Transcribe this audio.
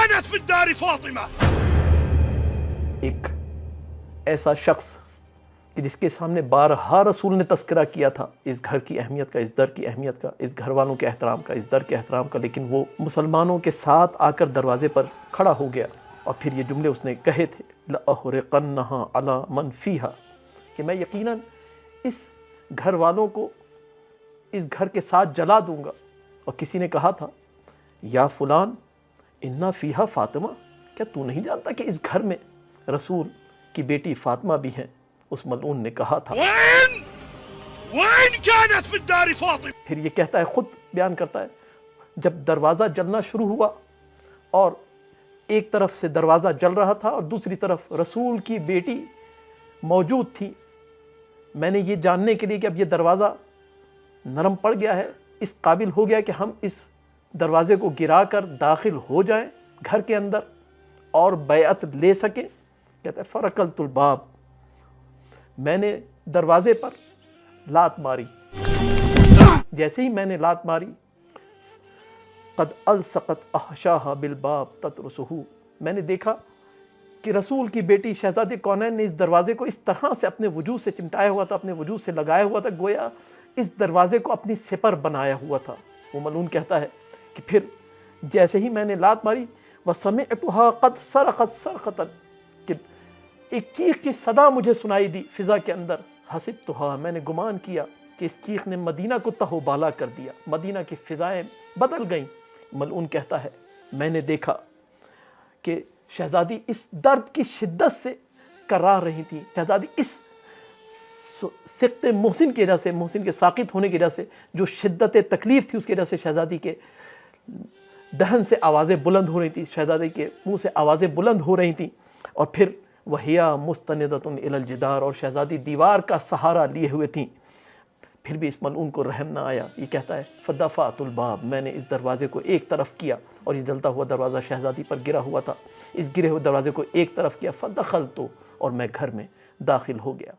كانت في الدار فاطمة. ایک ایسا شخص کہ جس کے سامنے بارہا رسول نے تذکرہ کیا تھا اس گھر کی اہمیت کا، اس در کی اہمیت کا، اس گھر والوں کے احترام کا، اس در کے احترام کا، لیکن وہ مسلمانوں کے ساتھ آ کر دروازے پر کھڑا ہو گیا اور پھر یہ جملے اس نے کہے تھے لَأَحْرِقَنَّهَا عَلَى مَنْ فِيهَا، کہ میں یقیناً اس گھر والوں کو اس گھر کے ساتھ جلا دوں گا۔ اور کسی نے کہا تھا یا فلان اِنَّ فِيهَا فاطمہ، کیا تو نہیں جانتا کہ اس گھر میں رسول کی بیٹی فاطمہ بھی ہیں؟ اس ملعون نے کہا تھا۔ وين كانت في الدار فاطمة. پھر یہ کہتا ہے، خود بیان کرتا ہے، جب دروازہ جلنا شروع ہوا اور ایک طرف سے دروازہ جل رہا تھا اور دوسری طرف رسول کی بیٹی موجود تھی، میں نے یہ جاننے کے لیے کہ اب یہ دروازہ نرم پڑ گیا ہے، اس قابل ہو گیا کہ ہم اس دروازے کو گرا کر داخل ہو جائیں گھر کے اندر اور بیعت لے سکیں، کہتا ہے فرقلت الباب، میں نے دروازے پر لات ماری، جیسے ہی میں نے لات ماری قد الصقت احشاها بالباب تترسہ، میں نے دیکھا کہ رسول کی بیٹی شہزادی کونین نے اس دروازے کو اس طرح سے اپنے وجود سے چمٹایا ہوا تھا، اپنے وجود سے لگایا ہوا تھا، گویا اس دروازے کو اپنی سپر بنایا ہوا تھا۔ وہ ملعون کہتا ہے کہ پھر جیسے ہی میں نے لات ماری وَسَمِعْتُهَا قَدْ سَرَقَتْ سَرْقَةً، کہ ایک چیخ کی صدا مجھے سنائی دی فضا کے اندر، حسبتها، میں نے گمان کیا کہ اس چیخ نے مدینہ کو تہو بالا کر دیا، مدینہ کی فضائیں بدل گئیں۔ ملعون کہتا ہے میں نے دیکھا کہ شہزادی اس درد کی شدت سے کرار رہی تھی، شہزادی اس سقط محسن کی وجہ سے، محسن کے ساقط ہونے کی وجہ سے جو شدت تکلیف تھی اس کی وجہ سے شہزادی کے دہن سے آوازیں بلند ہو رہی تھی، شہزادی کے منہ سے آوازیں بلند ہو رہی تھیں، اور پھر وَهِيَا مُسْتَنِدَةٌ إِلَى الْجِدَارِ، اور شہزادی دیوار کا سہارا لیے ہوئے تھیں۔ پھر بھی اس ملعون کو رحم نہ آیا، یہ کہتا ہے فَدَفَعْتُ الْبَابَ، میں نے اس دروازے کو ایک طرف کیا، اور یہ جلتا ہوا دروازہ شہزادی پر گرا ہوا تھا، اس گرے ہوئے دروازے کو ایک طرف کیا، فَدَخَلْتُ، اور میں گھر میں داخل ہو گیا۔